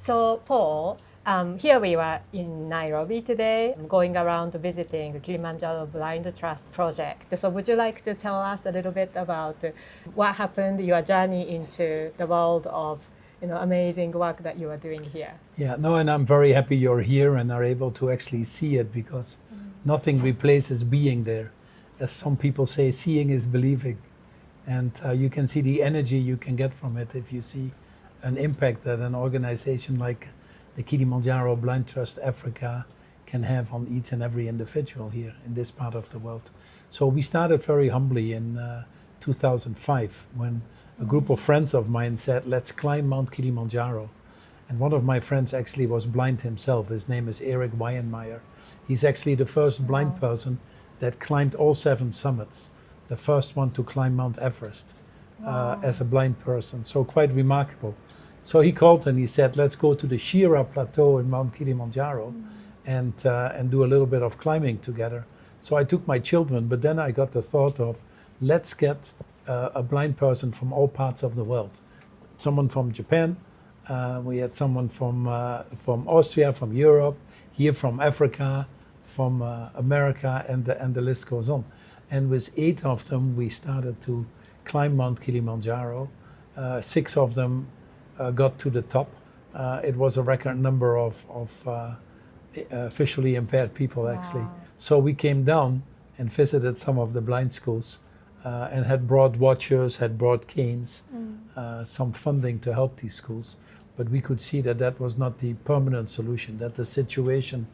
So, Paul, here we are in Nairobi today, going around visiting the Kilimanjaro Blind Trust project. So, would you like to tell us a little bit about what happened, your journey into the world of amazing work that you are doing here? Yeah, no, and I'm very happy you're here and are able to actually see it, because nothing replaces being there. As some people say, seeing is believing. And you can see the energy you can get from it if you see an impact that an organization like the Kilimanjaro Blind Trust Africa can have on each and every individual here in this part of the world. So we started very humbly in 2005 when a group of friends of mine said, let's climb Mount Kilimanjaro. And one of my friends actually was blind himself. His name is Eric Weyenmeyer. He's actually the first blind person that climbed all 7 summits. The first one to climb Mount Everest as a blind person. So quite remarkable. So he called and he said, let's go to the Shira Plateau in Mount Kilimanjaro and do a little bit of climbing together. So I took my children, but then I got the thought of, let's get a blind person from all parts of the world. Someone from Japan, we had someone from Austria, from Europe, here from Africa, from America, and the list goes on. And with 8 of them, we started to climb Mount Kilimanjaro. 6 of them got to the top. It was a record number of visually impaired people, actually. Wow. So we came down and visited some of the blind schools and had brought watchers, had brought canes, some funding to help these schools. But we could see that that was not the permanent solution, that the situation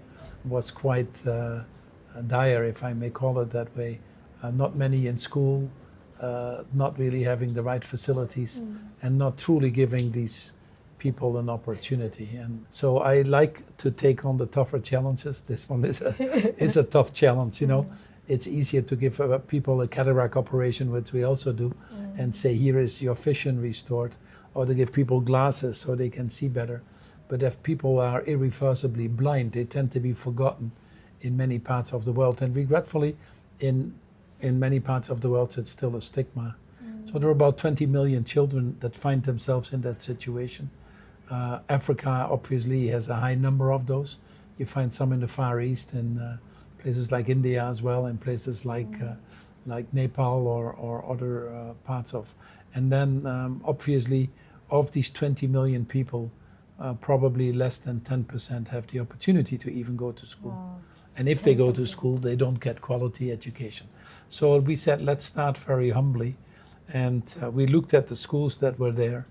was quite dire, if I may call it that way. Not many in school, not really having the right facilities, and not truly giving these people an opportunity. And so I like to take on the tougher challenges. This one is a tough challenge, you know. It's easier to give people a cataract operation, which we also do, and say, here is your vision restored, or to give people glasses so they can see better. But if people are irreversibly blind, they tend to be forgotten in many parts of the world. And regretfully, in many parts of the world, it's still a stigma. So there are about 20 million children that find themselves in that situation. Africa obviously has a high number of those. You find some in the Far East, in places like India as well, and places like Nepal or other parts of. And then obviously of these 20 million people, probably less than 10% have the opportunity to even go to school. Wow. And if they go to school, they don't get quality education. So we said, let's start very humbly. And we looked at the schools that were there.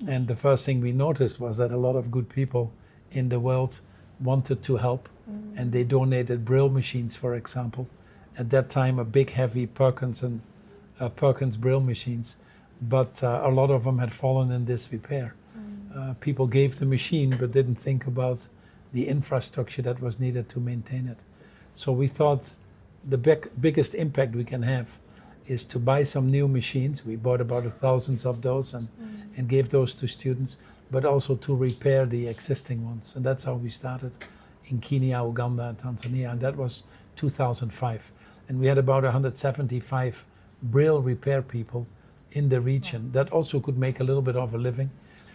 And the first thing we noticed was that a lot of good people in the world wanted to help. And they donated Braille machines, for example. At that time, a big, heavy Perkins Braille machines. But a lot of them had fallen in disrepair. People gave the machine, but didn't think about the infrastructure that was needed to maintain it. So we thought the biggest impact we can have is to buy some new machines. We bought about 1,000 of those and gave those to students, but also to repair the existing ones. And that's how we started in Kenya, Uganda, and Tanzania, and that was 2005. And we had about 175 Braille repair people in the region that also could make a little bit of a living.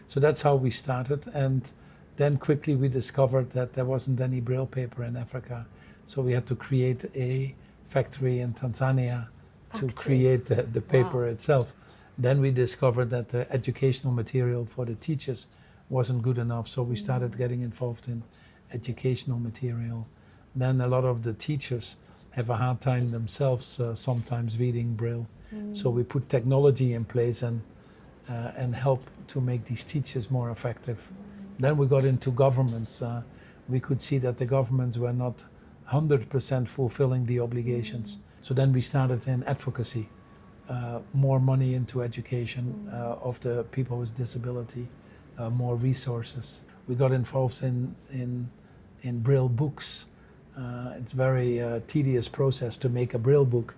So that's how we started. And then quickly we discovered that there wasn't any Braille paper in Africa. So we had to create a factory in Tanzania to create the paper itself. Then we discovered that the educational material for the teachers wasn't good enough. So we started getting involved in educational material. Then a lot of the teachers have a hard time themselves sometimes reading Braille. So we put technology in place and help to make these teachers more effective. Then we got into governments. We could see that the governments were not 100% fulfilling the obligations. So then we started in advocacy, more money into education of the people with disability, more resources. We got involved in Braille books. It's a very tedious process to make a Braille book,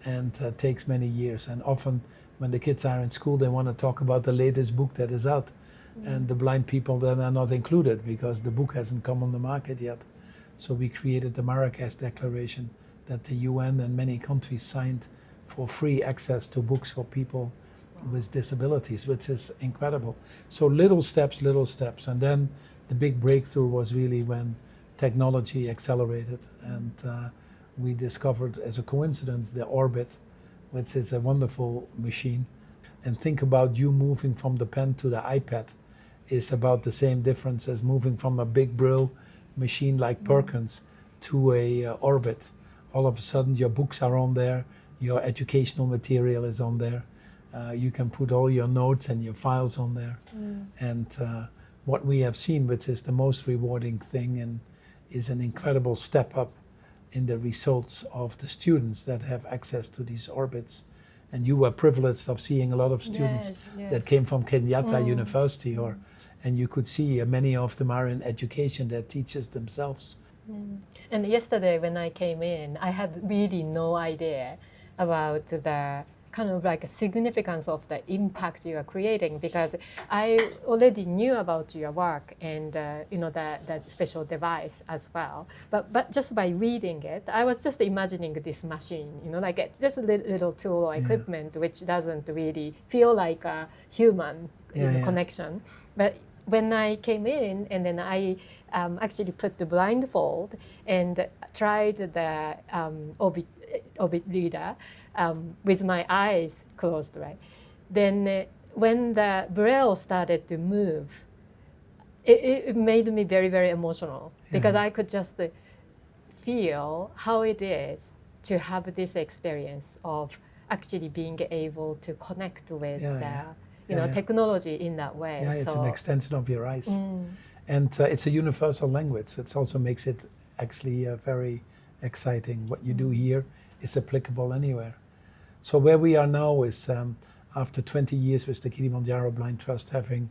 and takes many years. And often when the kids are in school, they want to talk about the latest book that is out. And the blind people then are not included because the book hasn't come on the market yet. So we created the Marrakesh Declaration that the UN and many countries signed for free access to books for people with disabilities, which is incredible. So little steps. And then the big breakthrough was really when technology accelerated, and we discovered, as a coincidence, the orbit, which is a wonderful machine. And think about you moving from the pen to the iPad is about the same difference as moving from a big Brill machine like Perkins to a orbit. All of a sudden your books are on there, your educational material is on there, you can put all your notes and your files on there. And what we have seen, which is the most rewarding thing, and is an incredible step up in the results of the students that have access to these orbits. And you were privileged of seeing a lot of students that came from Kenyatta University, and you could see many of them are in education, they're teachers themselves. And yesterday when I came in, I had really no idea about the kind of like significance of the impact you are creating, because I already knew about your work and that special device as well. But just by reading it, I was just imagining this machine, like it's just a little tool or equipment which doesn't really feel like a human connection. But when I came in and then I actually put the blindfold and tried the orbit reader with my eyes closed, right? Then when the braille started to move, it made me very, very emotional, because I could just feel how it is to have this experience of actually being able to connect with technology in that way. Yeah, it's an extension of your eyes. And it's a universal language. It also makes it actually very exciting. What you do here is applicable anywhere. So where we are now is after 20 years with the Kilimanjaro Blind Trust, having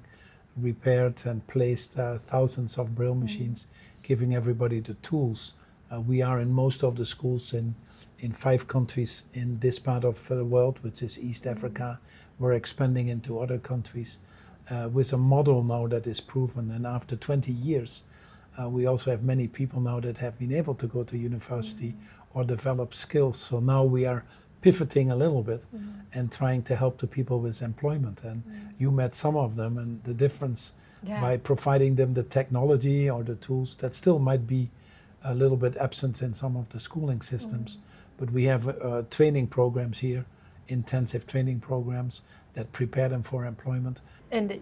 repaired and placed thousands of braille machines, giving everybody the tools. We are in most of the schools in 5 countries in this part of the world, which is East Africa. We're expanding into other countries with a model now that is proven. And after 20 years, we also have many people now that have been able to go to university or develop skills. So now we are pivoting a little bit and trying to help the people with employment. And you met some of them, and the difference by providing them the technology or the tools that still might be a little bit absent in some of the schooling systems. But we have training programs here, intensive training programs that prepare them for employment. And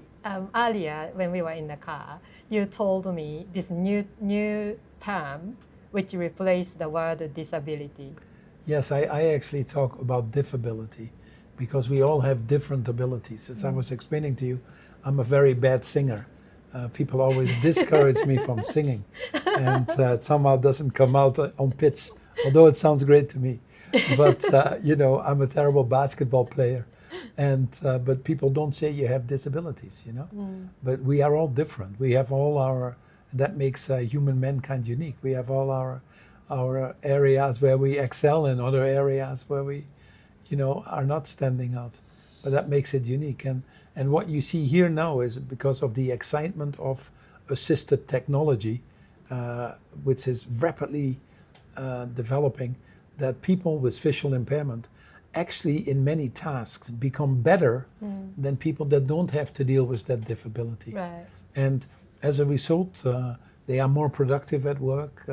earlier, when we were in the car, you told me this new term which replaced the word disability. Yes, I actually talk about diffability, because we all have different abilities. As I was explaining to you, I'm a very bad singer. People always discourage me from singing, and it somehow doesn't come out on pitch, although it sounds great to me. But I'm a terrible basketball player, and but people don't say you have disabilities, But we are all different. We have all our, that makes human mankind unique. We have all our areas where we excel, and other areas where we, are not standing out. But that makes it unique. And what you see here now is because of the excitement of assisted technology, which is rapidly developing, that people with visual impairment actually in many tasks become better than people that don't have to deal with that disability. Right. And as a result, they are more productive at work,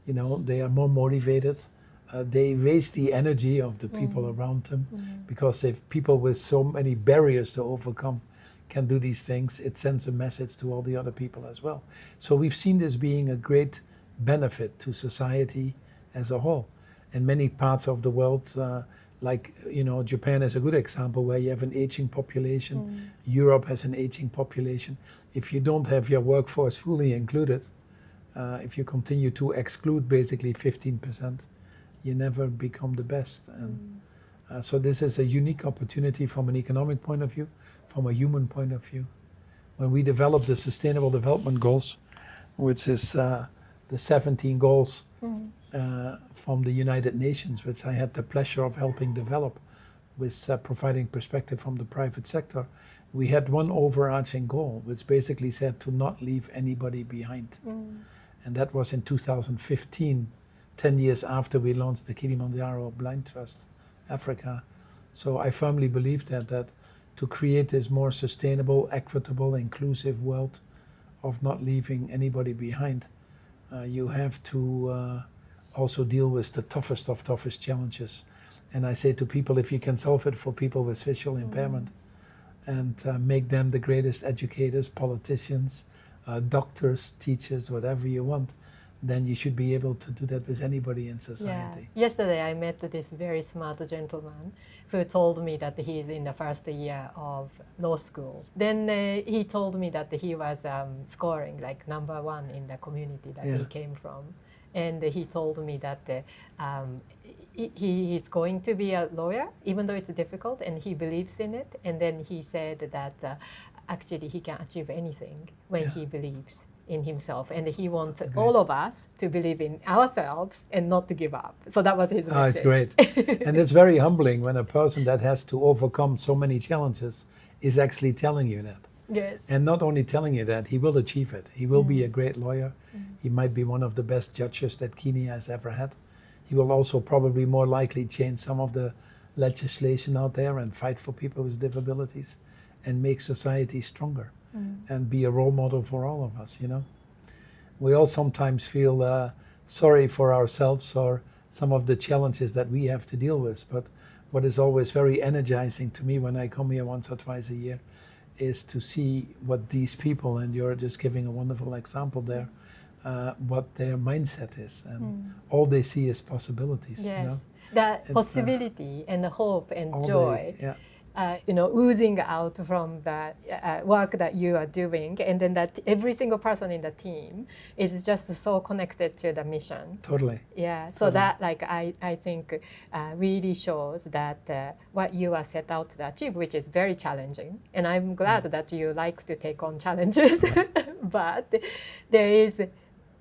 they are more motivated. They raise the energy of the people around them, because if people with so many barriers to overcome can do these things, it sends a message to all the other people as well. So we've seen this being a great benefit to society as a whole. In many parts of the world, Japan is a good example, where you have an aging population. Europe has an aging population. If you don't have your workforce fully included, if you continue to exclude basically 15%, you never become the best. And so this is a unique opportunity from an economic point of view, from a human point of view. When we developed the Sustainable Development Goals, which is the 17 goals from the United Nations, which I had the pleasure of helping develop with providing perspective from the private sector, we had one overarching goal, which basically said to not leave anybody behind. And that was in 2015, 10 years after we launched the Kilimanjaro Blind Trust Africa. So I firmly believe that to create this more sustainable, equitable, inclusive world, of not leaving anybody behind. You have to also deal with the toughest of toughest challenges. And I say to people, if you can solve it for people with visual impairment and make them the greatest educators, politicians, doctors, teachers, whatever you want, then you should be able to do that with anybody in society. Yeah. Yesterday I met this very smart gentleman who told me that he is in the first year of law school. Then he told me that he was scoring like #1 in the community that he came from. And he told me that he is going to be a lawyer, even though it's difficult, and he believes in it. And then he said that actually he can achieve anything when he believes in himself, and he wants all of us to believe in ourselves and not to give up. So that was his message. Oh, it's great. And it's very humbling when a person that has to overcome so many challenges is actually telling you that. Yes. And not only telling you that, he will achieve it. He will be a great lawyer. He might be one of the best judges that Kenya has ever had. He will also probably more likely change some of the legislation out there and fight for people with disabilities and make society stronger and be a role model for all of us, you know. We all sometimes feel sorry for ourselves or some of the challenges that we have to deal with. But what is always very energizing to me when I come here once or twice a year is to see what these people, and you're just giving a wonderful example there, what their mindset is. And all they see is possibilities. Yes, you know? that possibility and the hope and joy. Oozing out from the work that you are doing, and then that every single person in the team is just so connected to the mission. Totally. Yeah, so that I think really shows that what you are set out to achieve, which is very challenging, and I'm glad that you like to take on challenges, but there is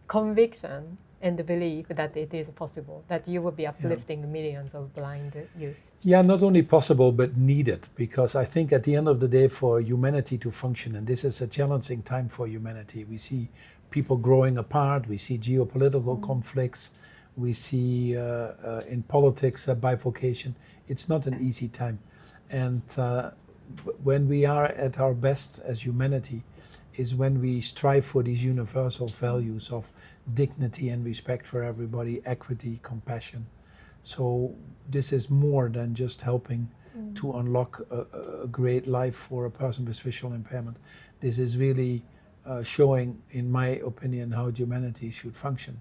conviction and the belief that it is possible, that you will be uplifting millions of blind youth. Yeah, not only possible, but needed, because I think at the end of the day, for humanity to function, and this is a challenging time for humanity, we see people growing apart, we see geopolitical conflicts, we see in politics bifurcation. It's not an easy time. And when we are at our best as humanity is when we strive for these universal values of dignity and respect for everybody, equity, compassion. So this is more than just helping to unlock a great life for a person with visual impairment. This is really showing, in my opinion, how humanity should function.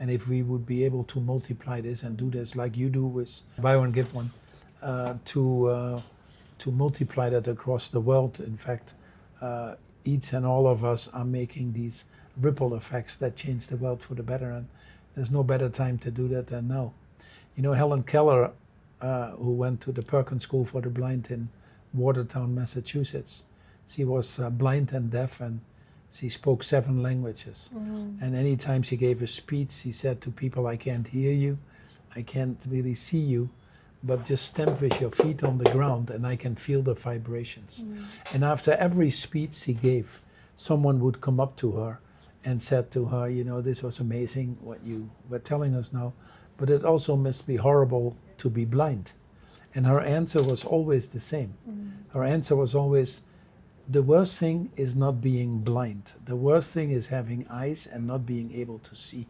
And if we would be able to multiply this and do this like you do with Buy One, Give One, to multiply that across the world, in fact, each and all of us are making these ripple effects that change the world for the better, and there's no better time to do that than now. You know, Helen Keller, who went to the Perkins School for the Blind in Watertown, Massachusetts, she was blind and deaf, and she spoke 7 languages. And anytime she gave a speech, she said to people, I can't hear you, I can't really see you, but just stamp with your feet on the ground and I can feel the vibrations. And after every speech she gave, someone would come up to her and said to her, you know, this was amazing what you were telling us now, but it also must be horrible to be blind. And her answer was always the same. Her answer was always, the worst thing is not being blind. The worst thing is having eyes and not being able to see.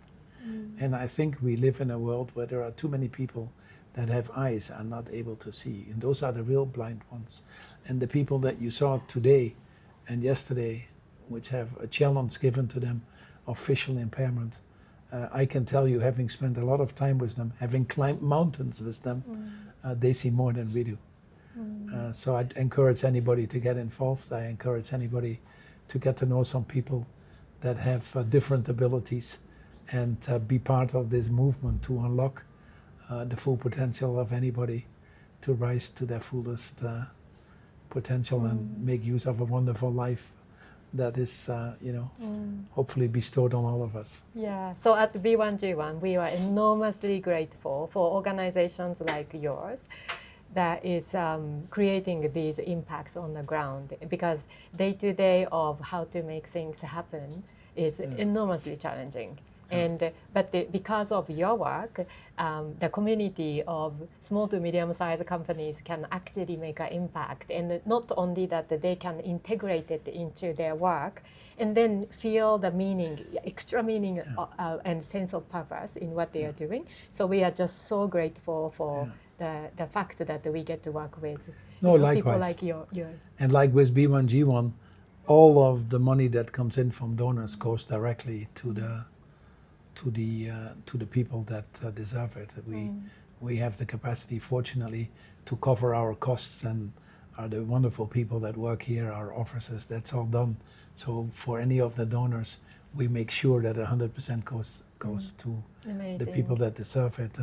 And I think we live in a world where there are too many people that have eyes and not able to see. And those are the real blind ones. And the people that you saw today and yesterday, which have a challenge given to them of visual impairment, I can tell you, having spent a lot of time with them, having climbed mountains with them, they see more than we do. So I'd encourage anybody to get involved. I encourage anybody to get to know some people that have different abilities and be part of this movement to unlock the full potential of anybody to rise to their fullest potential and make use of a wonderful life that is, hopefully bestowed on all of us. Yeah, so at B1G1, we are enormously grateful for organizations like yours that is creating these impacts on the ground, because day-to-day of how to make things happen is enormously challenging. And because of your work, the community of small to medium-sized companies can actually make an impact. And not only that, they can integrate it into their work and then feel the meaning, extra meaning and sense of purpose in what they are doing. So we are just so grateful for the fact that we get to work with people like yours. And like with B1G1, all of the money that comes in from donors goes directly to the people that deserve it. We have the capacity, fortunately, to cover our costs, and are the wonderful people that work here, our officers, that's all done. So for any of the donors, we make sure that 100% goes to the people that deserve it.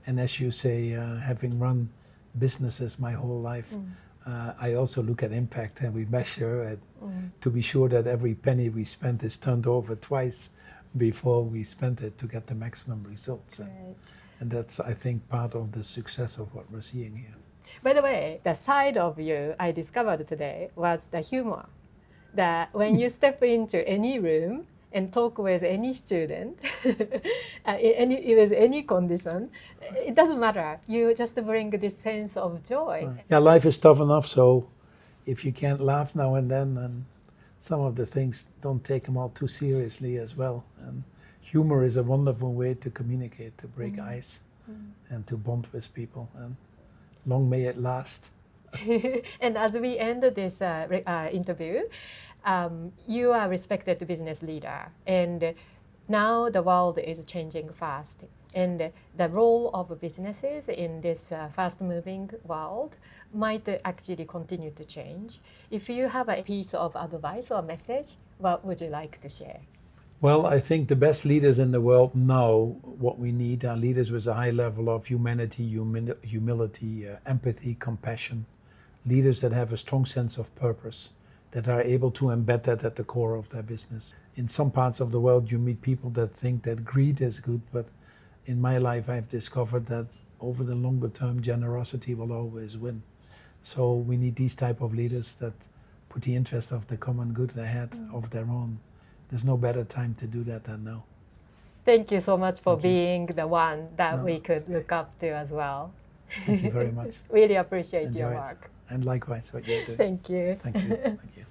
And as you say, having run businesses my whole life, I also look at impact, and we measure it to be sure that every penny we spend is turned over twice before we spend it to get the maximum results. And that's, I think, part of the success of what we're seeing here. By the way, the side of you I discovered today was the humor. That when you step into any room and talk with any student, with any condition, it doesn't matter. You just bring this sense of joy. Yeah, life is tough enough, so if you can't laugh now and then, and some of the things, don't take them all too seriously as well. And humor is a wonderful way to communicate, to break ice, and to bond with people. And long may it last. And as we end this interview, you are a respected business leader, and now the world is changing fast. And the role of businesses in this fast-moving world might actually continue to change. If you have a piece of advice or message, what would you like to share? Well, I think the best leaders in the world know what we need are leaders with a high level of humanity, humility, empathy, compassion. Leaders that have a strong sense of purpose, that are able to embed that at the core of their business. In some parts of the world, you meet people that think that greed is good, but in my life, I've discovered that over the longer term, generosity will always win. So we need these type of leaders that put the interest of the common good ahead of their own. There's no better time to do that than now. Thank you so much for being the one that we could look up to as well. Thank you very much. Really appreciate Enjoy your it. work. And likewise, what you're doing. Thank you. Thank you. Thank you.